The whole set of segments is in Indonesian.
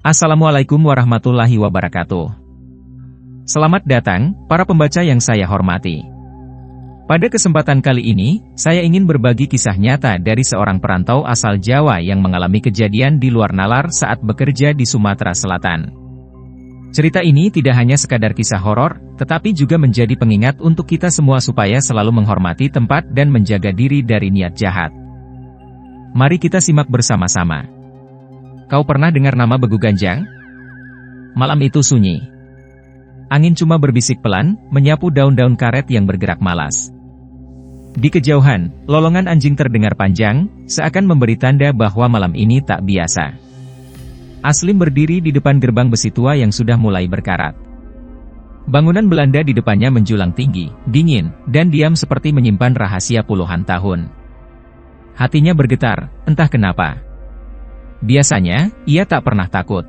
Assalamualaikum warahmatullahi wabarakatuh. Selamat datang, para pembaca yang saya hormati. Pada kesempatan kali ini, saya ingin berbagi kisah nyata dari seorang perantau asal Jawa yang mengalami kejadian di luar nalar saat bekerja di Sumatera Selatan. Cerita ini tidak hanya sekadar kisah horor, tetapi juga menjadi pengingat untuk kita semua supaya selalu menghormati tempat dan menjaga diri dari niat jahat. Mari kita simak bersama-sama. Kau pernah dengar nama Begu Ganjang? Malam itu sunyi. Angin cuma berbisik pelan, menyapu daun-daun karet yang bergerak malas. Di kejauhan, lolongan anjing terdengar panjang, seakan memberi tanda bahwa malam ini tak biasa. Aslim berdiri di depan gerbang besi tua yang sudah mulai berkarat. Bangunan Belanda di depannya menjulang tinggi, dingin, dan diam seperti menyimpan rahasia puluhan tahun. Hatinya bergetar, entah kenapa. Biasanya, ia tak pernah takut.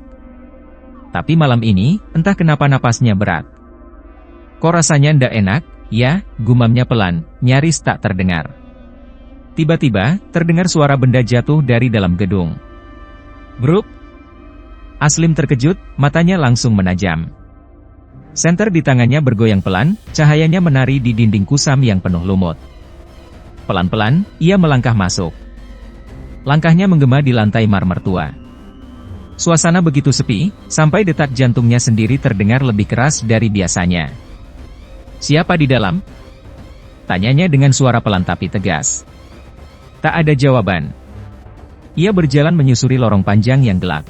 Tapi malam ini, entah kenapa napasnya berat. Kok rasanya ndak enak, ya, gumamnya pelan, nyaris tak terdengar. Tiba-tiba, terdengar suara benda jatuh dari dalam gedung. Bruk! Aslim terkejut, matanya langsung menajam. Senter di tangannya bergoyang pelan, cahayanya menari di dinding kusam yang penuh lumut. Pelan-pelan, ia melangkah masuk. Langkahnya menggema di lantai marmer tua. Suasana begitu sepi, sampai detak jantungnya sendiri terdengar lebih keras dari biasanya. "Siapa di dalam?" tanyanya dengan suara pelan tapi tegas. Tak ada jawaban. Ia berjalan menyusuri lorong panjang yang gelap.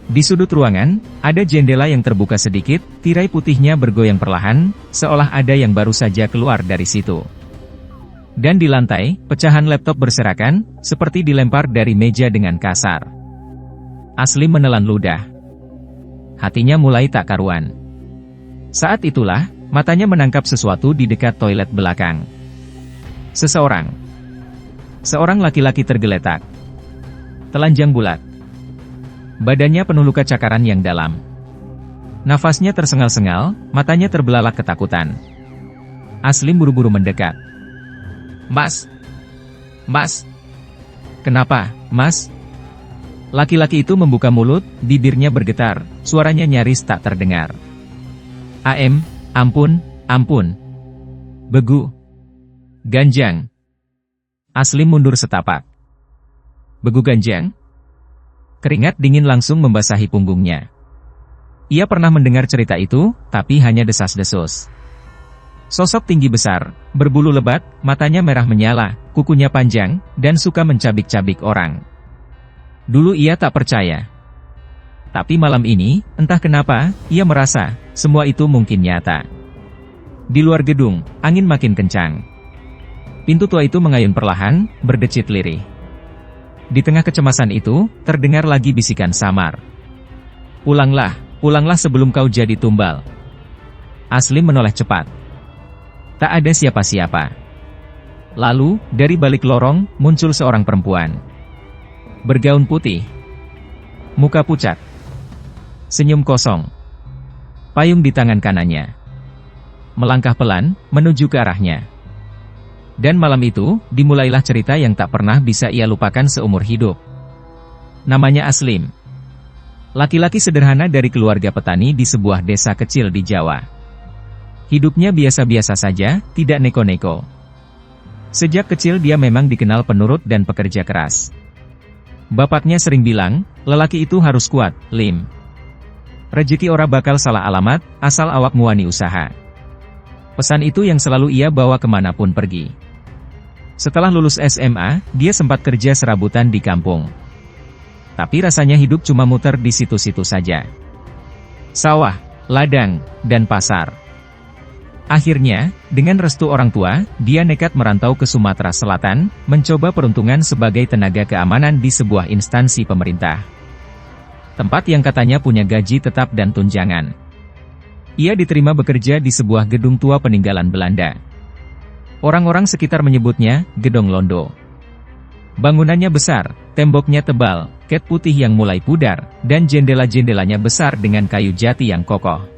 Di sudut ruangan, ada jendela yang terbuka sedikit, tirai putihnya bergoyang perlahan, seolah ada yang baru saja keluar dari situ. Dan di lantai, pecahan laptop berserakan, seperti dilempar dari meja dengan kasar. Aslim menelan ludah. Hatinya mulai tak karuan. Saat itulah, matanya menangkap sesuatu di dekat toilet belakang. Seorang laki-laki tergeletak. Telanjang bulat. Badannya penuh luka cakaran yang dalam. Nafasnya tersengal-sengal, matanya terbelalak ketakutan. Aslim buru-buru mendekat. "Mas! Mas! Kenapa, Mas?" Laki-laki itu membuka mulut, bibirnya bergetar, suaranya nyaris tak terdengar. Ampun. Begu Ganjang." Aslim mundur setapak. Begu Ganjang? Keringat dingin langsung membasahi punggungnya. Ia pernah mendengar cerita itu, tapi hanya desas-desus. Sosok tinggi besar, berbulu lebat, matanya merah menyala, kukunya panjang, dan suka mencabik-cabik orang. Dulu ia tak percaya. Tapi malam ini, entah kenapa, ia merasa, semua itu mungkin nyata. Di luar gedung, angin makin kencang. Pintu tua itu mengayun perlahan, berdecit lirih. Di tengah kecemasan itu, terdengar lagi bisikan samar. Pulanglah sebelum kau jadi tumbal." Aslim menoleh cepat. Tak ada siapa-siapa. Lalu, dari balik lorong, muncul seorang perempuan. Bergaun putih. Muka pucat. Senyum kosong. Payung di tangan kanannya. Melangkah pelan, menuju ke arahnya. Dan malam itu, dimulailah cerita yang tak pernah bisa ia lupakan seumur hidup. Namanya Aslim. Laki-laki sederhana dari keluarga petani di sebuah desa kecil di Jawa. Hidupnya biasa-biasa saja, tidak neko-neko. Sejak kecil dia memang dikenal penurut dan pekerja keras. Bapaknya sering bilang, lelaki itu harus kuat, Lim. Rejeki ora bakal salah alamat, asal awak nguani usaha. Pesan itu yang selalu ia bawa kemanapun pergi. Setelah lulus SMA, dia sempat kerja serabutan di kampung. Tapi rasanya hidup cuma muter di situ-situ saja. Sawah, ladang, dan pasar. Akhirnya, dengan restu orang tua, dia nekat merantau ke Sumatera Selatan, mencoba peruntungan sebagai tenaga keamanan di sebuah instansi pemerintah. Tempat yang katanya punya gaji tetap dan tunjangan. Ia diterima bekerja di sebuah gedung tua peninggalan Belanda. Orang-orang sekitar menyebutnya, Gedong Londo. Bangunannya besar, temboknya tebal, cat putih yang mulai pudar, dan jendela-jendelanya besar dengan kayu jati yang kokoh.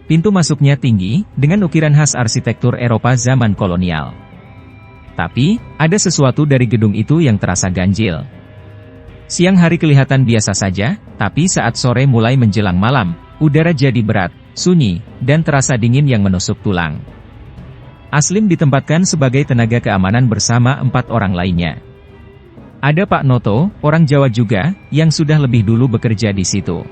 Pintu masuknya tinggi, dengan ukiran khas arsitektur Eropa zaman kolonial. Tapi, ada sesuatu dari gedung itu yang terasa ganjil. Siang hari kelihatan biasa saja, tapi saat sore mulai menjelang malam, udara jadi berat, sunyi, dan terasa dingin yang menusuk tulang. Aslim ditempatkan sebagai tenaga keamanan bersama 4 orang lainnya. Ada Pak Noto, orang Jawa juga, yang sudah lebih dulu bekerja di situ.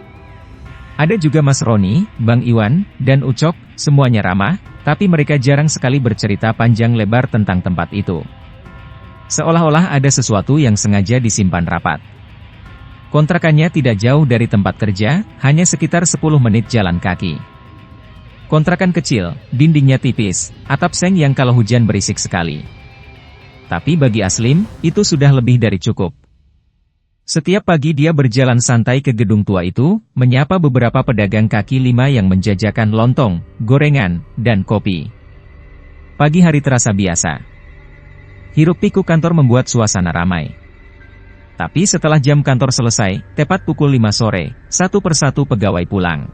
Ada juga Mas Roni, Bang Iwan, dan Ucok, semuanya ramah, tapi mereka jarang sekali bercerita panjang lebar tentang tempat itu. Seolah-olah ada sesuatu yang sengaja disimpan rapat. Kontrakannya tidak jauh dari tempat kerja, hanya sekitar 10 menit jalan kaki. Kontrakan kecil, dindingnya tipis, atap seng yang kalau hujan berisik sekali. Tapi bagi Aslim, itu sudah lebih dari cukup. Setiap pagi dia berjalan santai ke gedung tua itu, menyapa beberapa pedagang kaki lima yang menjajakan lontong, gorengan, dan kopi. Pagi hari terasa biasa. Hiruk-pikuk kantor membuat suasana ramai. Tapi setelah jam kantor selesai, tepat pukul 5 sore, satu persatu pegawai pulang.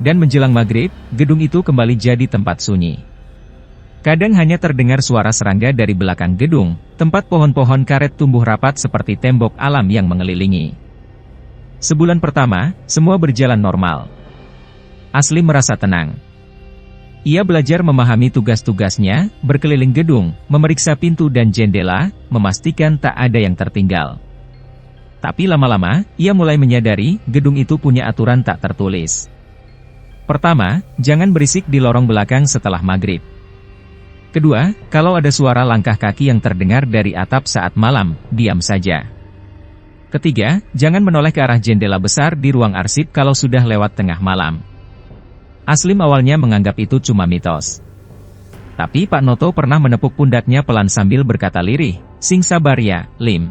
Dan menjelang maghrib, gedung itu kembali jadi tempat sunyi. Kadang hanya terdengar suara serangga dari belakang gedung, tempat pohon-pohon karet tumbuh rapat seperti tembok alam yang mengelilingi. Sebulan pertama, semua berjalan normal. Aslim merasa tenang. Ia belajar memahami tugas-tugasnya, berkeliling gedung, memeriksa pintu dan jendela, memastikan tak ada yang tertinggal. Tapi lama-lama, ia mulai menyadari, gedung itu punya aturan tak tertulis. Pertama, jangan berisik di lorong belakang setelah maghrib. Kedua, kalau ada suara langkah kaki yang terdengar dari atap saat malam, diam saja. Ketiga, jangan menoleh ke arah jendela besar di ruang arsip kalau sudah lewat tengah malam. Aslim awalnya menganggap itu cuma mitos. Tapi Pak Noto pernah menepuk pundaknya pelan sambil berkata lirih, "Sing sabar ya, Lim.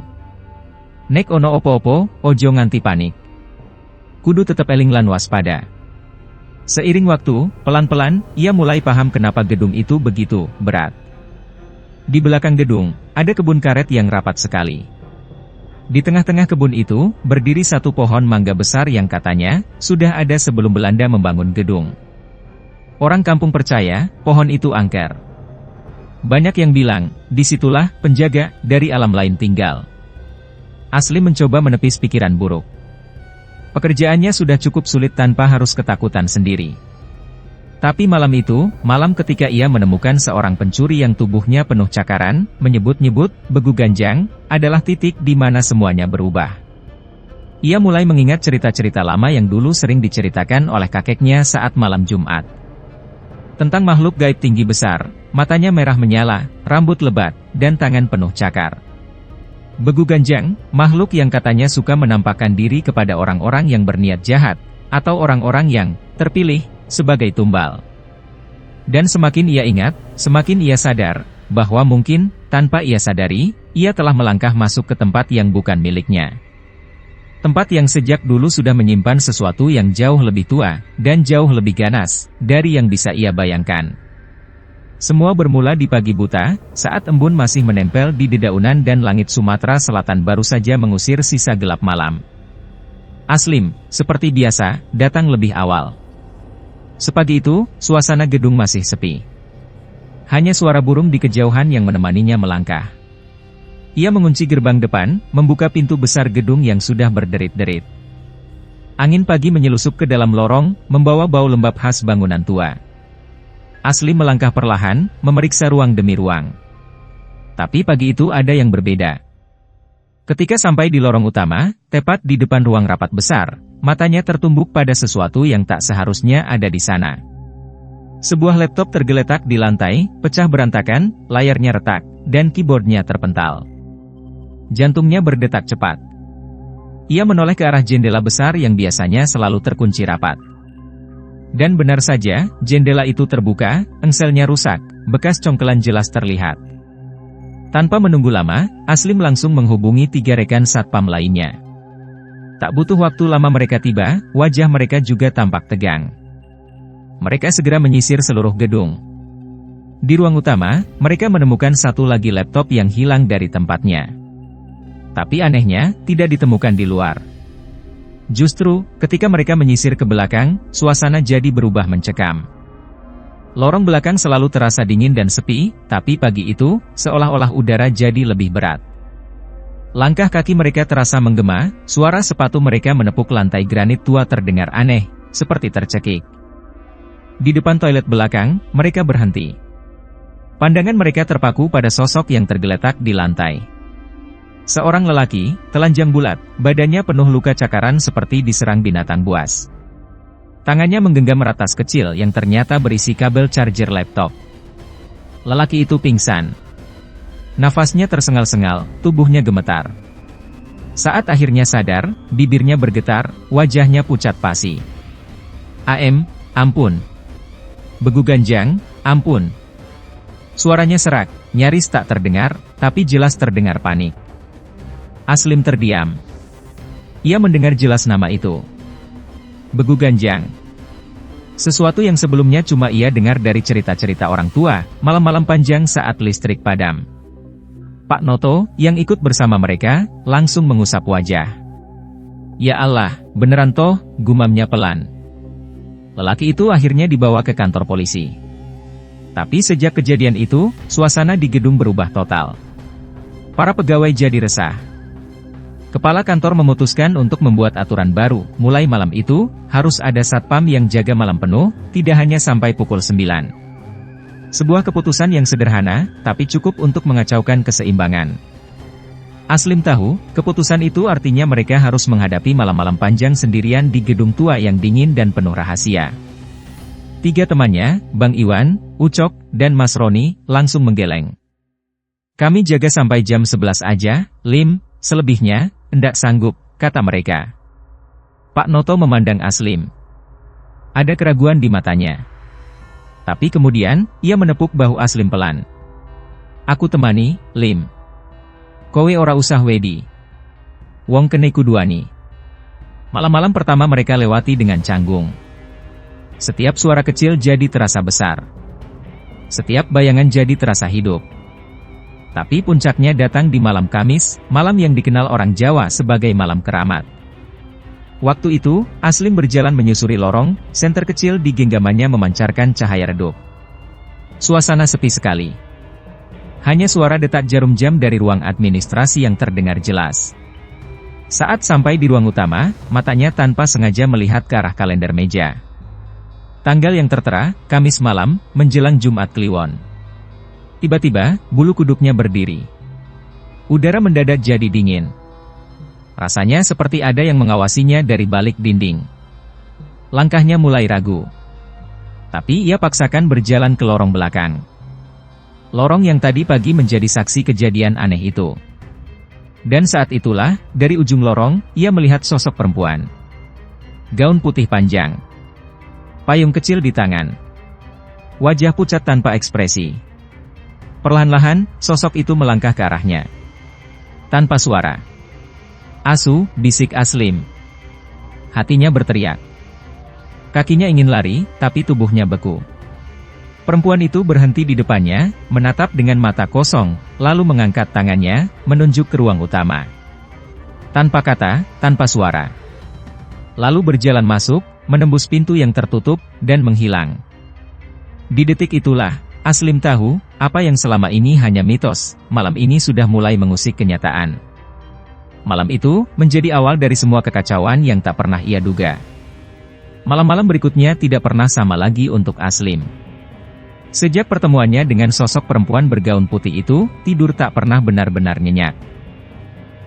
Nek ono opo-opo, ojo nganti panik. Kudu tetep eling lan waspada." Seiring waktu, pelan-pelan, ia mulai paham kenapa gedung itu begitu berat. Di belakang gedung, ada kebun karet yang rapat sekali. Di tengah-tengah kebun itu, berdiri satu pohon mangga besar yang katanya, sudah ada sebelum Belanda membangun gedung. Orang kampung percaya, pohon itu angker. Banyak yang bilang, disitulah penjaga dari alam lain tinggal. Aslim mencoba menepis pikiran buruk. Pekerjaannya sudah cukup sulit tanpa harus ketakutan sendiri. Tapi malam itu, malam ketika ia menemukan seorang pencuri yang tubuhnya penuh cakaran, menyebut-nyebut, begu ganjang, adalah titik di mana semuanya berubah. Ia mulai mengingat cerita-cerita lama yang dulu sering diceritakan oleh kakeknya saat malam Jumat. Tentang makhluk gaib tinggi besar, matanya merah menyala, rambut lebat, dan tangan penuh cakar. Begu ganjang, makhluk yang katanya suka menampakkan diri kepada orang-orang yang berniat jahat, atau orang-orang yang terpilih sebagai tumbal. Dan semakin ia ingat, semakin ia sadar, bahwa mungkin, tanpa ia sadari, ia telah melangkah masuk ke tempat yang bukan miliknya. Tempat yang sejak dulu sudah menyimpan sesuatu yang jauh lebih tua, dan jauh lebih ganas, dari yang bisa ia bayangkan. Semua bermula di pagi buta, saat embun masih menempel di dedaunan dan langit Sumatera Selatan baru saja mengusir sisa gelap malam. Aslim, seperti biasa, datang lebih awal. Sepagi itu, suasana gedung masih sepi. Hanya suara burung di kejauhan yang menemaninya melangkah. Ia mengunci gerbang depan, membuka pintu besar gedung yang sudah berderit-derit. Angin pagi menyelusup ke dalam lorong, membawa bau lembab khas bangunan tua. Aslim melangkah perlahan, memeriksa ruang demi ruang. Tapi pagi itu ada yang berbeda. Ketika sampai di lorong utama, tepat di depan ruang rapat besar, matanya tertumbuk pada sesuatu yang tak seharusnya ada di sana. Sebuah laptop tergeletak di lantai, pecah berantakan, layarnya retak, dan keyboardnya terpental. Jantungnya berdetak cepat. Ia menoleh ke arah jendela besar yang biasanya selalu terkunci rapat. Dan benar saja, jendela itu terbuka, engselnya rusak, bekas congkelan jelas terlihat. Tanpa menunggu lama, Aslim langsung menghubungi 3 rekan satpam lainnya. Tak butuh waktu lama mereka tiba, wajah mereka juga tampak tegang. Mereka segera menyisir seluruh gedung. Di ruang utama, mereka menemukan satu lagi laptop yang hilang dari tempatnya. Tapi anehnya, tidak ditemukan di luar. Justru, ketika mereka menyisir ke belakang, suasana jadi berubah mencekam. Lorong belakang selalu terasa dingin dan sepi, tapi pagi itu, seolah-olah udara jadi lebih berat. Langkah kaki mereka terasa menggema, suara sepatu mereka menepuk lantai granit tua terdengar aneh, seperti tercekik. Di depan toilet belakang, mereka berhenti. Pandangan mereka terpaku pada sosok yang tergeletak di lantai. Seorang lelaki, telanjang bulat, badannya penuh luka cakaran seperti diserang binatang buas. Tangannya menggenggam ratas kecil yang ternyata berisi kabel charger laptop. Lelaki itu pingsan. Nafasnya tersengal-sengal, tubuhnya gemetar. Saat akhirnya sadar, bibirnya bergetar, wajahnya pucat pasi. Ampun. Begu Ganjang, ampun. Suaranya serak, nyaris tak terdengar, tapi jelas terdengar panik. Aslim terdiam. Ia mendengar jelas nama itu. Begu Ganjang. Sesuatu yang sebelumnya cuma ia dengar dari cerita-cerita orang tua, malam-malam panjang saat listrik padam. Pak Noto, yang ikut bersama mereka, langsung mengusap wajah. Ya Allah, beneran toh, gumamnya pelan. Lelaki itu akhirnya dibawa ke kantor polisi. Tapi sejak kejadian itu, suasana di gedung berubah total. Para pegawai jadi resah. Kepala kantor memutuskan untuk membuat aturan baru, mulai malam itu, harus ada satpam yang jaga malam penuh, tidak hanya sampai pukul 9. Sebuah keputusan yang sederhana, tapi cukup untuk mengacaukan keseimbangan. Aslim tahu, keputusan itu artinya mereka harus menghadapi malam-malam panjang sendirian di gedung tua yang dingin dan penuh rahasia. Tiga temannya, Bang Iwan, Ucok, dan Mas Roni, langsung menggeleng. Kami jaga sampai jam 11 aja, Lim, selebihnya, enggak sanggup, kata mereka. Pak Noto memandang Aslim. Ada keraguan di matanya. Tapi kemudian, ia menepuk bahu Aslim pelan. Aku temani, Lim. Kowe ora usah wedi. Wong kene kuduani. Malam-malam pertama mereka lewati dengan canggung. Setiap suara kecil jadi terasa besar. Setiap bayangan jadi terasa hidup. Tapi puncaknya datang di malam Kamis, malam yang dikenal orang Jawa sebagai malam keramat. Waktu itu, Aslim berjalan menyusuri lorong, senter kecil di genggamannya memancarkan cahaya redup. Suasana sepi sekali. Hanya suara detak jarum jam dari ruang administrasi yang terdengar jelas. Saat sampai di ruang utama, matanya tanpa sengaja melihat ke arah kalender meja. Tanggal yang tertera, Kamis malam, menjelang Jumat Kliwon. Tiba-tiba, bulu kuduknya berdiri. Udara mendadak jadi dingin. Rasanya seperti ada yang mengawasinya dari balik dinding. Langkahnya mulai ragu. Tapi ia paksakan berjalan ke lorong belakang. Lorong yang tadi pagi menjadi saksi kejadian aneh itu. Dan saat itulah, dari ujung lorong, ia melihat sosok perempuan. Gaun putih panjang. Payung kecil di tangan. Wajah pucat tanpa ekspresi. Perlahan-lahan, sosok itu melangkah ke arahnya. Tanpa suara. Asu, bisik Aslim. Hatinya berteriak. Kakinya ingin lari, tapi tubuhnya beku. Perempuan itu berhenti di depannya, menatap dengan mata kosong, lalu mengangkat tangannya, menunjuk ke ruang utama. Tanpa kata, tanpa suara. Lalu berjalan masuk, menembus pintu yang tertutup, dan menghilang. Di detik itulah, Aslim tahu, apa yang selama ini hanya mitos, malam ini sudah mulai mengusik kenyataan. Malam itu, menjadi awal dari semua kekacauan yang tak pernah ia duga. Malam-malam berikutnya tidak pernah sama lagi untuk Aslim. Sejak pertemuannya dengan sosok perempuan bergaun putih itu, tidur tak pernah benar-benar nyenyak.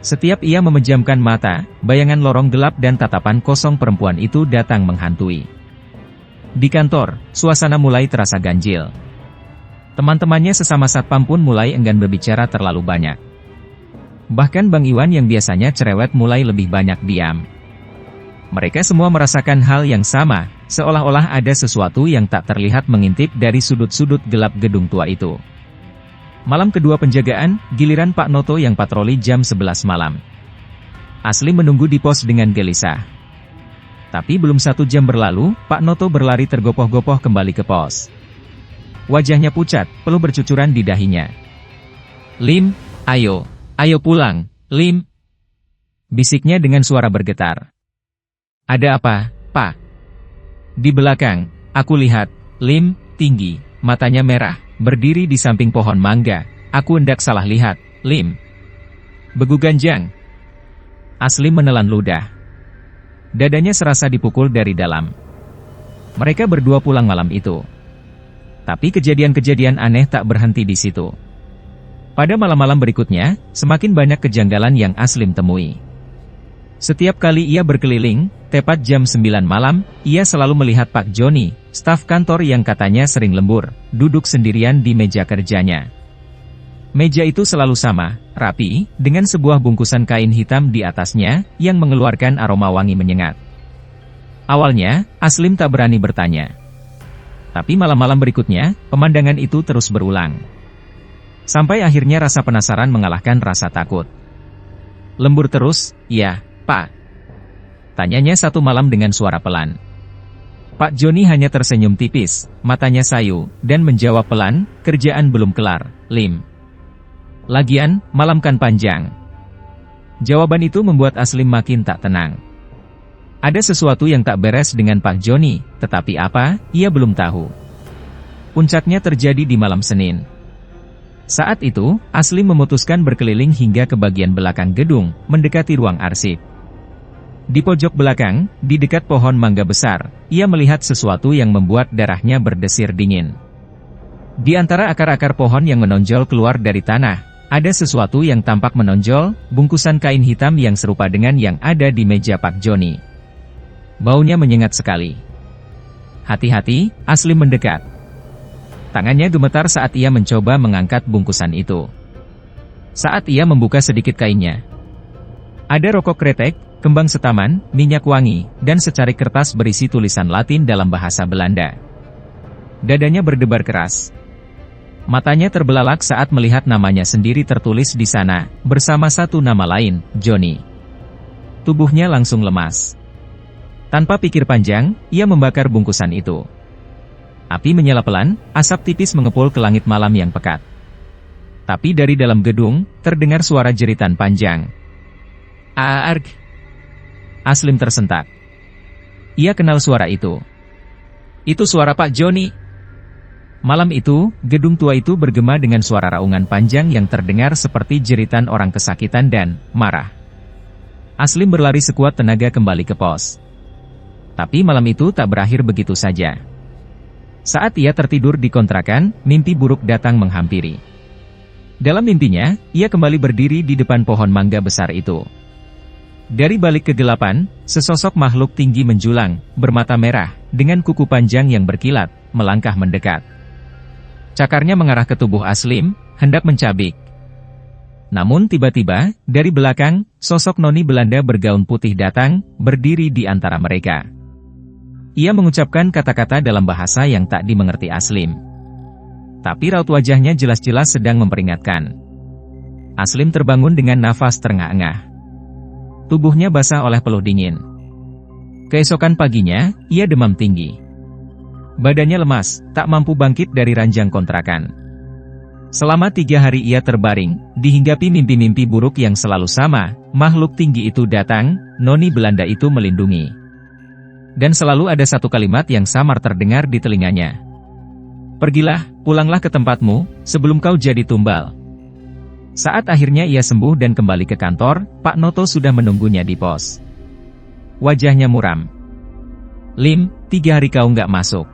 Setiap ia memejamkan mata, bayangan lorong gelap dan tatapan kosong perempuan itu datang menghantui. Di kantor, suasana mulai terasa ganjil. Teman-temannya sesama satpam pun mulai enggan berbicara terlalu banyak. Bahkan Bang Iwan yang biasanya cerewet mulai lebih banyak diam. Mereka semua merasakan hal yang sama, seolah-olah ada sesuatu yang tak terlihat mengintip dari sudut-sudut gelap gedung tua itu. Malam kedua penjagaan, giliran Pak Noto yang patroli jam 11 malam. Aslim menunggu di pos dengan gelisah. Tapi belum 1 jam berlalu, Pak Noto berlari tergopoh-gopoh kembali ke pos. Wajahnya pucat, peluh bercucuran di dahinya. Lim, ayo pulang, Lim. Bisiknya dengan suara bergetar. Ada apa, Pak? Di belakang, aku lihat, Lim, tinggi, matanya merah, berdiri di samping pohon mangga. Aku hendak salah lihat, Lim. Begu Ganjang. Aslim menelan ludah. Dadanya serasa dipukul dari dalam. Mereka berdua pulang malam itu. Tapi kejadian-kejadian aneh tak berhenti di situ. Pada malam-malam berikutnya, semakin banyak kejanggalan yang Aslim temui. Setiap kali ia berkeliling, tepat jam 9 malam, ia selalu melihat Pak Joni, staf kantor yang katanya sering lembur, duduk sendirian di meja kerjanya. Meja itu selalu sama, rapi, dengan sebuah bungkusan kain hitam di atasnya, yang mengeluarkan aroma wangi menyengat. Awalnya, Aslim tak berani bertanya. Tapi malam-malam berikutnya, pemandangan itu terus berulang. Sampai akhirnya rasa penasaran mengalahkan rasa takut. Lembur terus, ya, Pak? Tanyanya satu malam dengan suara pelan. Pak Joni hanya tersenyum tipis, matanya sayu, dan menjawab pelan, kerjaan belum kelar, Lim. Lagian, malam kan panjang. Jawaban itu membuat Aslim makin tak tenang. Ada sesuatu yang tak beres dengan Pak Joni, tetapi apa, ia belum tahu. Puncaknya terjadi di malam Senin. Saat itu, Aslim memutuskan berkeliling hingga ke bagian belakang gedung, mendekati ruang arsip. Di pojok belakang, di dekat pohon mangga besar, ia melihat sesuatu yang membuat darahnya berdesir dingin. Di antara akar-akar pohon yang menonjol keluar dari tanah, ada sesuatu yang tampak menonjol, bungkusan kain hitam yang serupa dengan yang ada di meja Pak Joni. Baunya menyengat sekali. Hati-hati, Aslim mendekat. Tangannya gemetar saat ia mencoba mengangkat bungkusan itu. Saat ia membuka sedikit kainnya, ada rokok kretek, kembang setaman, minyak wangi, dan secarik kertas berisi tulisan Latin dalam bahasa Belanda. Dadanya berdebar keras. Matanya terbelalak saat melihat namanya sendiri tertulis di sana, bersama satu nama lain, Joni. Tubuhnya langsung lemas. Tanpa pikir panjang, ia membakar bungkusan itu. Api menyala pelan, asap tipis mengepul ke langit malam yang pekat. Tapi dari dalam gedung, terdengar suara jeritan panjang. Aarg! Aslim tersentak. Ia kenal suara itu. Itu suara Pak Joni. Malam itu, gedung tua itu bergema dengan suara raungan panjang yang terdengar seperti jeritan orang kesakitan dan marah. Aslim berlari sekuat tenaga kembali ke pos. Tapi malam itu tak berakhir begitu saja. Saat ia tertidur di kontrakan, mimpi buruk datang menghampiri. Dalam mimpinya, ia kembali berdiri di depan pohon mangga besar itu. Dari balik kegelapan, sesosok makhluk tinggi menjulang, bermata merah, dengan kuku panjang yang berkilat, melangkah mendekat. Cakarnya mengarah ke tubuh Aslim, hendak mencabik. Namun tiba-tiba, dari belakang, sosok noni Belanda bergaun putih datang, berdiri di antara mereka. Ia mengucapkan kata-kata dalam bahasa yang tak dimengerti Aslim. Tapi raut wajahnya jelas-jelas sedang memperingatkan. Aslim terbangun dengan nafas terengah-engah. Tubuhnya basah oleh peluh dingin. Keesokan paginya, ia demam tinggi. Badannya lemas, tak mampu bangkit dari ranjang kontrakan. Selama 3 hari ia terbaring, dihinggapi mimpi-mimpi buruk yang selalu sama, makhluk tinggi itu datang, noni Belanda itu melindungi. Dan selalu ada satu kalimat yang samar terdengar di telinganya. Pergilah, pulanglah ke tempatmu, sebelum kau jadi tumbal. Saat akhirnya ia sembuh dan kembali ke kantor, Pak Noto sudah menunggunya di pos. Wajahnya muram. Lim, 3 hari kau nggak masuk.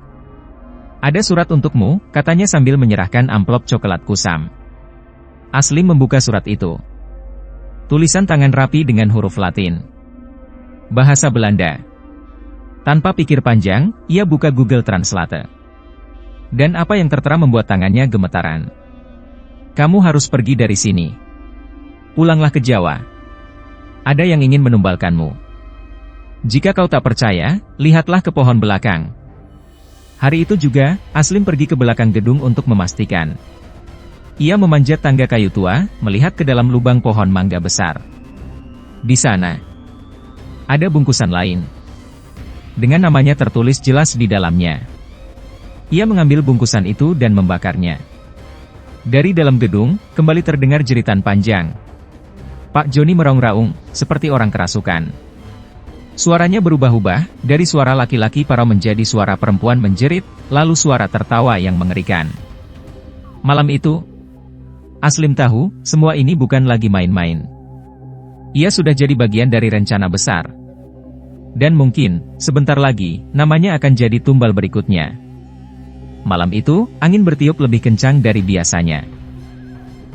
Ada surat untukmu, katanya sambil menyerahkan amplop coklat kusam. Aslim membuka surat itu. Tulisan tangan rapi dengan huruf Latin. Bahasa Belanda. Tanpa pikir panjang, ia buka Google Translate. Dan apa yang tertera membuat tangannya gemetaran. Kamu harus pergi dari sini. Pulanglah ke Jawa. Ada yang ingin menumbalkanmu. Jika kau tak percaya, lihatlah ke pohon belakang. Hari itu juga, Aslim pergi ke belakang gedung untuk memastikan. Ia memanjat tangga kayu tua, melihat ke dalam lubang pohon mangga besar. Di sana, ada bungkusan lain. Dengan namanya tertulis jelas di dalamnya. Ia mengambil bungkusan itu dan membakarnya. Dari dalam gedung, kembali terdengar jeritan panjang. Pak Joni meraung-raung, seperti orang kerasukan. Suaranya berubah-ubah, dari suara laki-laki parau menjadi suara perempuan menjerit, lalu suara tertawa yang mengerikan. Malam itu, Aslim tahu, semua ini bukan lagi main-main. Ia sudah jadi bagian dari rencana besar. Dan mungkin, sebentar lagi, namanya akan jadi tumbal berikutnya. Malam itu, angin bertiup lebih kencang dari biasanya.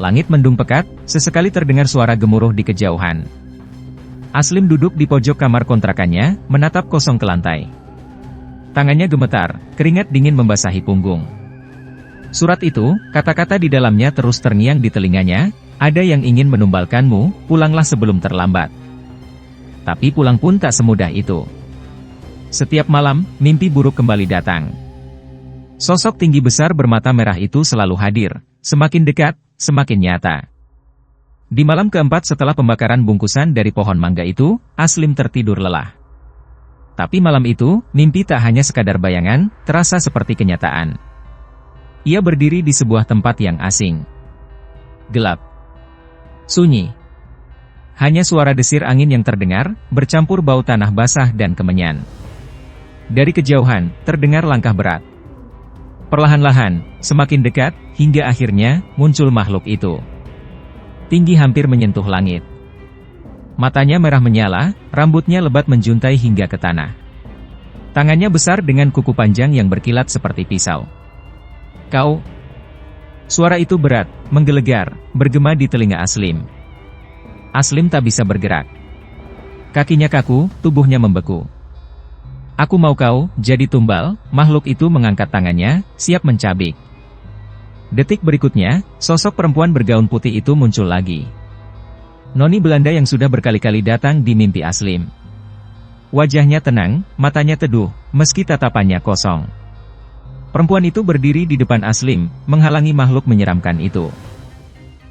Langit mendung pekat, sesekali terdengar suara gemuruh di kejauhan. Aslim duduk di pojok kamar kontrakannya, menatap kosong ke lantai. Tangannya gemetar, keringat dingin membasahi punggung. Surat itu, kata-kata di dalamnya terus terngiang di telinganya, ada yang ingin menumbalkanmu, pulanglah sebelum terlambat. Tapi pulang pun tak semudah itu. Setiap malam, mimpi buruk kembali datang. Sosok tinggi besar bermata merah itu selalu hadir, semakin dekat, semakin nyata. Di malam keempat setelah pembakaran bungkusan dari pohon mangga itu, Aslim tertidur lelah. Tapi malam itu, mimpi tak hanya sekadar bayangan, terasa seperti kenyataan. Ia berdiri di sebuah tempat yang asing. Gelap. Sunyi. Hanya suara desir angin yang terdengar, bercampur bau tanah basah dan kemenyan. Dari kejauhan, terdengar langkah berat. Perlahan-lahan, semakin dekat, hingga akhirnya, muncul makhluk itu. Tinggi hampir menyentuh langit. Matanya merah menyala, rambutnya lebat menjuntai hingga ke tanah. Tangannya besar dengan kuku panjang yang berkilat seperti pisau. Kau? Suara itu berat, menggelegar, bergema di telinga Aslim. Aslim tak bisa bergerak. Kakinya kaku, tubuhnya membeku. Aku mau kau jadi tumbal, makhluk itu mengangkat tangannya, siap mencabik. Detik berikutnya, sosok perempuan bergaun putih itu muncul lagi. Noni Belanda yang sudah berkali-kali datang di mimpi Aslim. Wajahnya tenang, matanya teduh, meski tatapannya kosong. Perempuan itu berdiri di depan Aslim, menghalangi makhluk menyeramkan itu.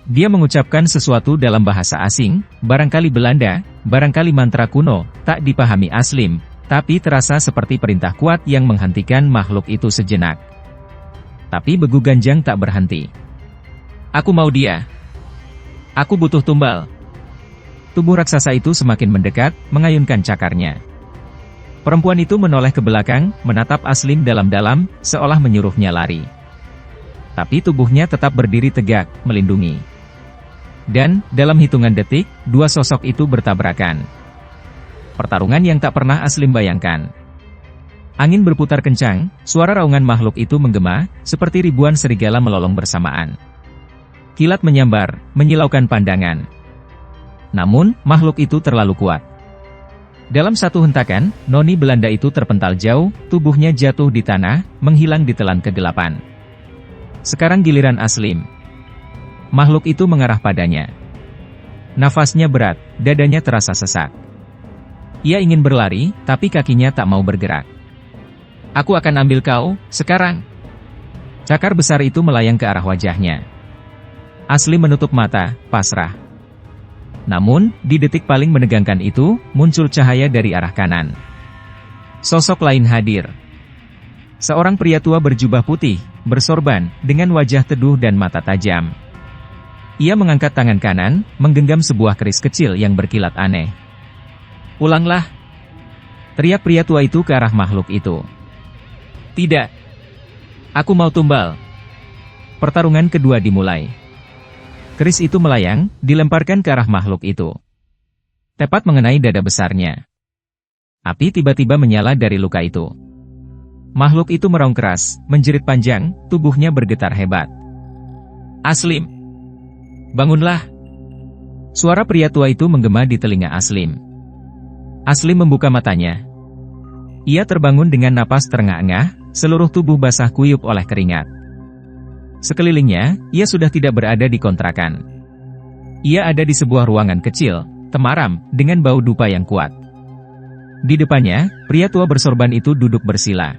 Dia mengucapkan sesuatu dalam bahasa asing, barangkali Belanda, barangkali mantra kuno, tak dipahami Aslim, tapi terasa seperti perintah kuat yang menghentikan makhluk itu sejenak. Tapi Begu Ganjang tak berhenti. Aku mau dia. Aku butuh tumbal. Tubuh raksasa itu semakin mendekat, mengayunkan cakarnya. Perempuan itu menoleh ke belakang, menatap Aslim dalam-dalam, seolah menyuruhnya lari. Tapi tubuhnya tetap berdiri tegak, melindungi. Dan, dalam hitungan detik, dua sosok itu bertabrakan. Pertarungan yang tak pernah Aslim bayangkan. Angin berputar kencang, suara raungan makhluk itu menggema, seperti ribuan serigala melolong bersamaan. Kilat menyambar, menyilaukan pandangan. Namun, makhluk itu terlalu kuat. Dalam satu hentakan, Noni Belanda itu terpental jauh, tubuhnya jatuh di tanah, menghilang di telan kegelapan. Sekarang giliran Aslim. Makhluk itu mengarah padanya. Nafasnya berat, dadanya terasa sesak. Ia ingin berlari, tapi kakinya tak mau bergerak. Aku akan ambil kau, sekarang. Cakar besar itu melayang ke arah wajahnya. Aslim menutup mata, pasrah. Namun, di detik paling menegangkan itu, muncul cahaya dari arah kanan. Sosok lain hadir. Seorang pria tua berjubah putih, bersorban, dengan wajah teduh dan mata tajam. Ia mengangkat tangan kanan, menggenggam sebuah keris kecil yang berkilat aneh. Pulanglah! Teriak pria tua itu ke arah makhluk itu. Tidak. Aku mau tumbal. Pertarungan kedua dimulai. Keris itu melayang, dilemparkan ke arah makhluk itu. Tepat mengenai dada besarnya. Api tiba-tiba menyala dari luka itu. Makhluk itu meraung keras, menjerit panjang, tubuhnya bergetar hebat. Aslim! Bangunlah! Suara pria tua itu menggema di telinga Aslim. Aslim membuka matanya. Ia terbangun dengan napas terengah-engah, seluruh tubuh basah kuyup oleh keringat. Sekelilingnya, ia sudah tidak berada di kontrakan. Ia ada di sebuah ruangan kecil, temaram, dengan bau dupa yang kuat. Di depannya, pria tua bersorban itu duduk bersila.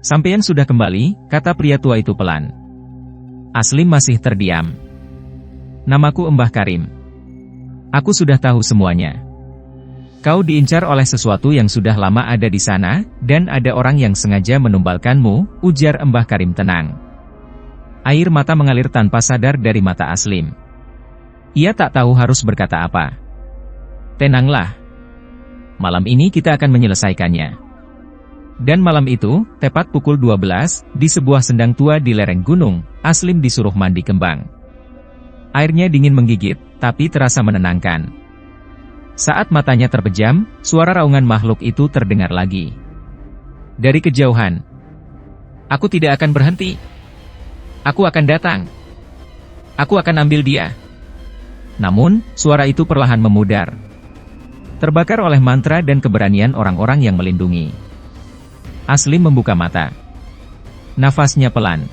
Sampeyan sudah kembali, kata pria tua itu pelan. Aslim masih terdiam. Namaku Mbah Karim. Aku sudah tahu semuanya. Kau diincar oleh sesuatu yang sudah lama ada di sana, dan ada orang yang sengaja menumbalkanmu, ujar Mbah Karim tenang. Air mata mengalir tanpa sadar dari mata Aslim. Ia tak tahu harus berkata apa. Tenanglah. Malam ini kita akan menyelesaikannya. Dan malam itu, tepat pukul 12, di sebuah sendang tua di lereng gunung, Aslim disuruh mandi kembang. Airnya dingin menggigit, tapi terasa menenangkan. Saat matanya terpejam, suara raungan makhluk itu terdengar lagi. Dari kejauhan. Aku tidak akan berhenti. Aku akan datang. Aku akan ambil dia. Namun, suara itu perlahan memudar. Terbakar oleh mantra dan keberanian orang-orang yang melindungi. Aslim membuka mata. Nafasnya pelan.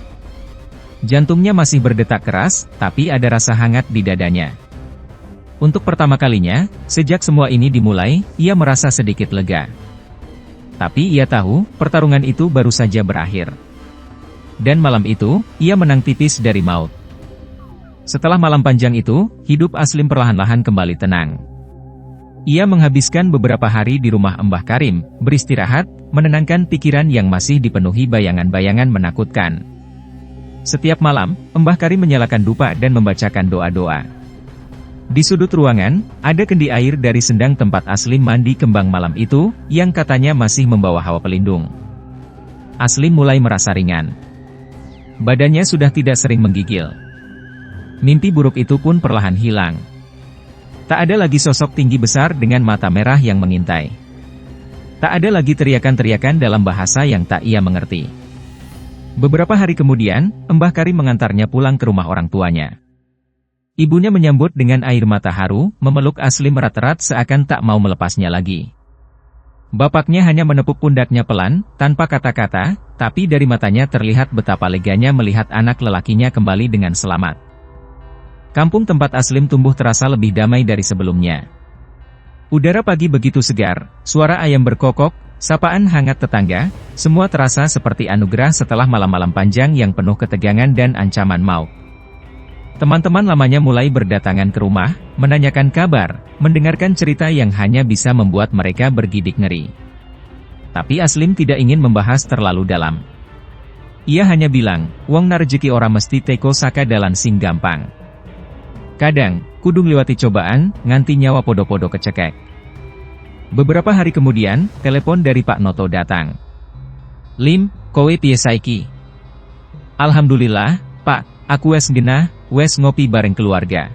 Jantungnya masih berdetak keras, tapi ada rasa hangat di dadanya. Untuk pertama kalinya, sejak semua ini dimulai, ia merasa sedikit lega. Tapi ia tahu, pertarungan itu baru saja berakhir. Dan malam itu, ia menang tipis dari maut. Setelah malam panjang itu, hidup Aslim perlahan-lahan kembali tenang. Ia menghabiskan beberapa hari di rumah Mbah Karim, beristirahat, menenangkan pikiran yang masih dipenuhi bayangan-bayangan menakutkan. Setiap malam, Mbah Karim menyalakan dupa dan membacakan doa-doa. Di sudut ruangan, ada kendi air dari sendang tempat Aslim mandi kembang malam itu, yang katanya masih membawa hawa pelindung. Aslim mulai merasa ringan. Badannya sudah tidak sering menggigil. Mimpi buruk itu pun perlahan hilang. Tak ada lagi sosok tinggi besar dengan mata merah yang mengintai. Tak ada lagi teriakan-teriakan dalam bahasa yang tak ia mengerti. Beberapa hari kemudian, Mbah Karim mengantarnya pulang ke rumah orang tuanya. Ibunya menyambut dengan air mata haru, memeluk Aslim erat-erat seakan tak mau melepasnya lagi. Bapaknya hanya menepuk pundaknya pelan, tanpa kata-kata, tapi dari matanya terlihat betapa leganya melihat anak lelakinya kembali dengan selamat. Kampung tempat Aslim tumbuh terasa lebih damai dari sebelumnya. Udara pagi begitu segar, suara ayam berkokok, sapaan hangat tetangga, semua terasa seperti anugerah setelah malam-malam panjang yang penuh ketegangan dan ancaman maut. Teman-teman lamanya mulai berdatangan ke rumah, menanyakan kabar, mendengarkan cerita yang hanya bisa membuat mereka bergidik ngeri. Tapi Aslim tidak ingin membahas terlalu dalam. Ia hanya bilang, wong na rejeki ora mesti teko saka dalan sing gampang. Kadang, kudu ngliwati cobaan, nganti nyawa podo-podo kecekek. Beberapa hari kemudian, telepon dari Pak Noto datang. Lim, kowe piye saiki? Alhamdulillah, Pak, aku wes genah, wes ngopi bareng keluarga.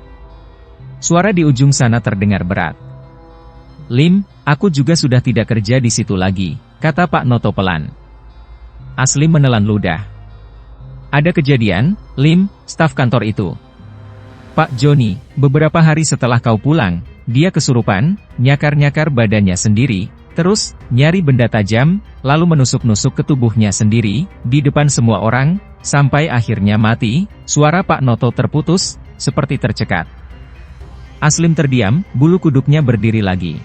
Suara di ujung sana terdengar berat. Lim, aku juga sudah tidak kerja di situ lagi, kata Pak Noto pelan. Aslim menelan ludah. Ada kejadian, Lim, staf kantor itu. Pak Joni, beberapa hari setelah kau pulang, dia kesurupan, nyakar-nyakar badannya sendiri, terus, nyari benda tajam, lalu menusuk-nusuk ke tubuhnya sendiri, di depan semua orang, sampai akhirnya mati. Suara Pak Noto terputus, seperti tercekat. Aslim terdiam, bulu kuduknya berdiri lagi.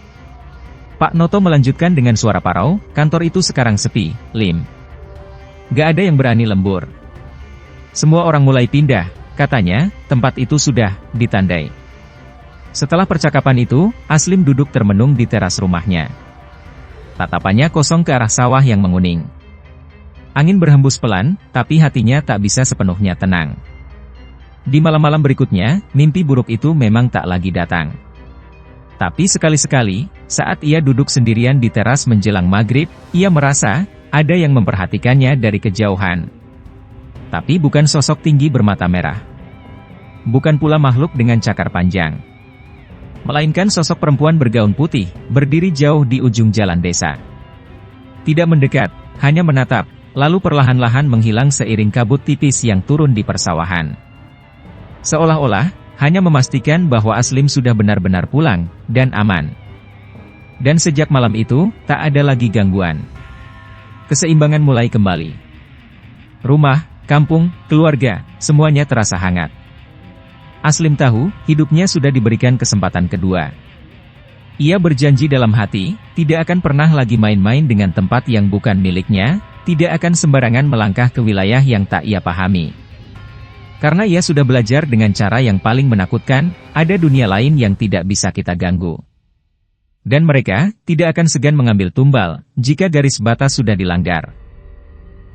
Pak Noto melanjutkan dengan suara parau, kantor itu sekarang sepi, Lim. Gak ada yang berani lembur. Semua orang mulai pindah, katanya, tempat itu sudah ditandai. Setelah percakapan itu, Aslim duduk termenung di teras rumahnya. Tatapannya kosong ke arah sawah yang menguning. Angin berhembus pelan, tapi hatinya tak bisa sepenuhnya tenang. Di malam-malam berikutnya, mimpi buruk itu memang tak lagi datang. Tapi sekali-sekali, saat ia duduk sendirian di teras menjelang maghrib, ia merasa, ada yang memperhatikannya dari kejauhan. Tapi bukan sosok tinggi bermata merah. Bukan pula makhluk dengan cakar panjang. Melainkan sosok perempuan bergaun putih, berdiri jauh di ujung jalan desa. Tidak mendekat, hanya menatap, lalu perlahan-lahan menghilang seiring kabut tipis yang turun di persawahan. Seolah-olah, hanya memastikan bahwa Aslim sudah benar-benar pulang, dan aman. Dan sejak malam itu, tak ada lagi gangguan. Keseimbangan mulai kembali. Rumah, kampung, keluarga, semuanya terasa hangat. Aslim tahu, hidupnya sudah diberikan kesempatan kedua. Ia berjanji dalam hati, tidak akan pernah lagi main-main dengan tempat yang bukan miliknya, tidak akan sembarangan melangkah ke wilayah yang tak ia pahami. Karena ia sudah belajar dengan cara yang paling menakutkan, ada dunia lain yang tidak bisa kita ganggu. Dan mereka, tidak akan segan mengambil tumbal, jika garis batas sudah dilanggar.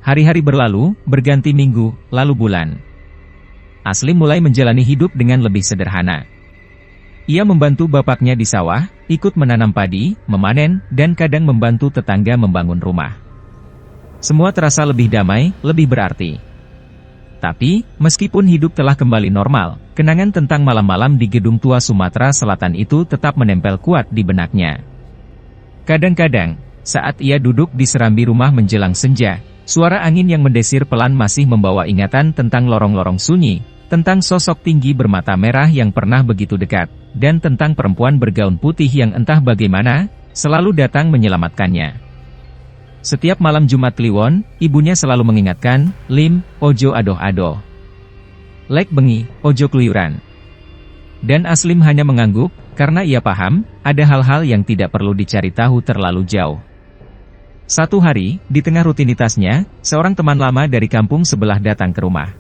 Hari-hari berlalu, berganti minggu, lalu bulan. Aslim mulai menjalani hidup dengan lebih sederhana. Ia membantu bapaknya di sawah, ikut menanam padi, memanen, dan kadang membantu tetangga membangun rumah. Semua terasa lebih damai, lebih berarti. Tapi, meskipun hidup telah kembali normal, kenangan tentang malam-malam di gedung tua Sumatera Selatan itu tetap menempel kuat di benaknya. Kadang-kadang, saat ia duduk di serambi rumah menjelang senja, suara angin yang mendesir pelan masih membawa ingatan tentang lorong-lorong sunyi, tentang sosok tinggi bermata merah yang pernah begitu dekat, dan tentang perempuan bergaun putih yang entah bagaimana, selalu datang menyelamatkannya. Setiap malam Jumat Kliwon, ibunya selalu mengingatkan, "Lim, ojo adoh-adoh. Lek bengi, ojo keluyuran." Dan Aslim hanya mengangguk, karena ia paham, ada hal-hal yang tidak perlu dicari tahu terlalu jauh. Satu hari, di tengah rutinitasnya, seorang teman lama dari kampung sebelah datang ke rumah.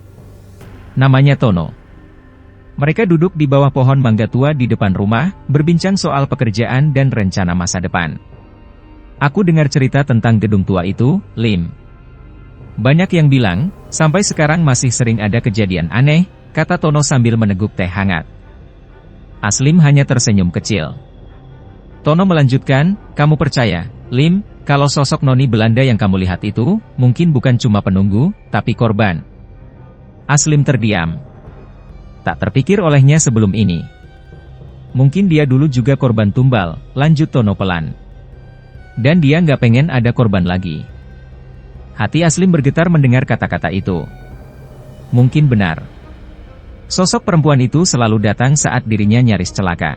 Namanya Tono. Mereka duduk di bawah pohon mangga tua di depan rumah, berbincang soal pekerjaan dan rencana masa depan. "Aku dengar cerita tentang gedung tua itu, Lim. Banyak yang bilang, sampai sekarang masih sering ada kejadian aneh," kata Tono sambil meneguk teh hangat. Aslim hanya tersenyum kecil. Tono melanjutkan, "Kamu percaya, Lim, kalau sosok noni Belanda yang kamu lihat itu, mungkin bukan cuma penunggu, tapi korban?" Aslim terdiam. Tak terpikir olehnya sebelum ini. "Mungkin dia dulu juga korban tumbal," lanjut Tono pelan. "Dan dia nggak pengen ada korban lagi." Hati Aslim bergetar mendengar kata-kata itu. Mungkin benar. Sosok perempuan itu selalu datang saat dirinya nyaris celaka.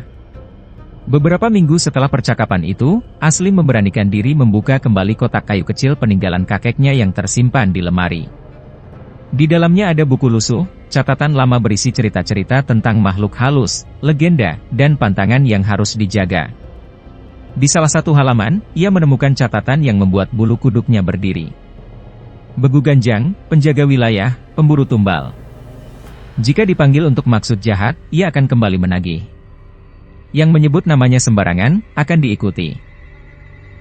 Beberapa minggu setelah percakapan itu, Aslim memberanikan diri membuka kembali kotak kayu kecil peninggalan kakeknya yang tersimpan di lemari. Di dalamnya ada buku lusuh, catatan lama berisi cerita-cerita tentang makhluk halus, legenda, dan pantangan yang harus dijaga. Di salah satu halaman, ia menemukan catatan yang membuat bulu kuduknya berdiri. Begu Ganjang, penjaga wilayah, pemburu tumbal. Jika dipanggil untuk maksud jahat, ia akan kembali menagih. Yang menyebut namanya sembarangan, akan diikuti.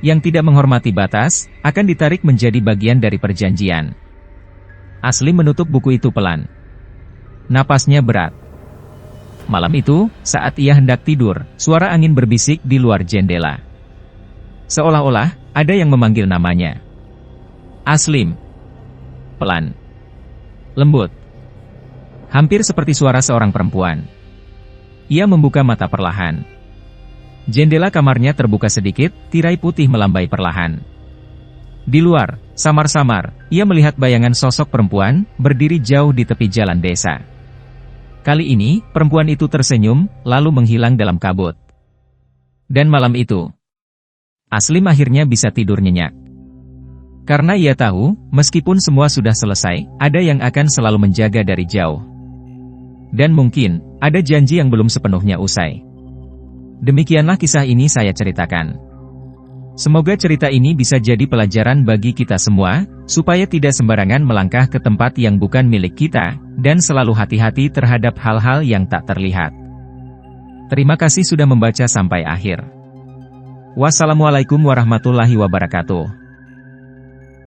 Yang tidak menghormati batas, akan ditarik menjadi bagian dari perjanjian. Aslim menutup buku itu pelan. Napasnya berat. Malam itu, saat ia hendak tidur, suara angin berbisik di luar jendela. Seolah-olah, ada yang memanggil namanya. "Aslim." Pelan. Lembut. Hampir seperti suara seorang perempuan. Ia membuka mata perlahan. Jendela kamarnya terbuka sedikit, tirai putih melambai perlahan. Di luar, samar-samar, ia melihat bayangan sosok perempuan, berdiri jauh di tepi jalan desa. Kali ini, perempuan itu tersenyum, lalu menghilang dalam kabut. Dan malam itu, Aslim akhirnya bisa tidur nyenyak. Karena ia tahu, meskipun semua sudah selesai, ada yang akan selalu menjaga dari jauh. Dan mungkin, ada janji yang belum sepenuhnya usai. Demikianlah kisah ini saya ceritakan. Semoga cerita ini bisa jadi pelajaran bagi kita semua, supaya tidak sembarangan melangkah ke tempat yang bukan milik kita, dan selalu hati-hati terhadap hal-hal yang tak terlihat. Terima kasih sudah membaca sampai akhir. Wassalamualaikum warahmatullahi wabarakatuh.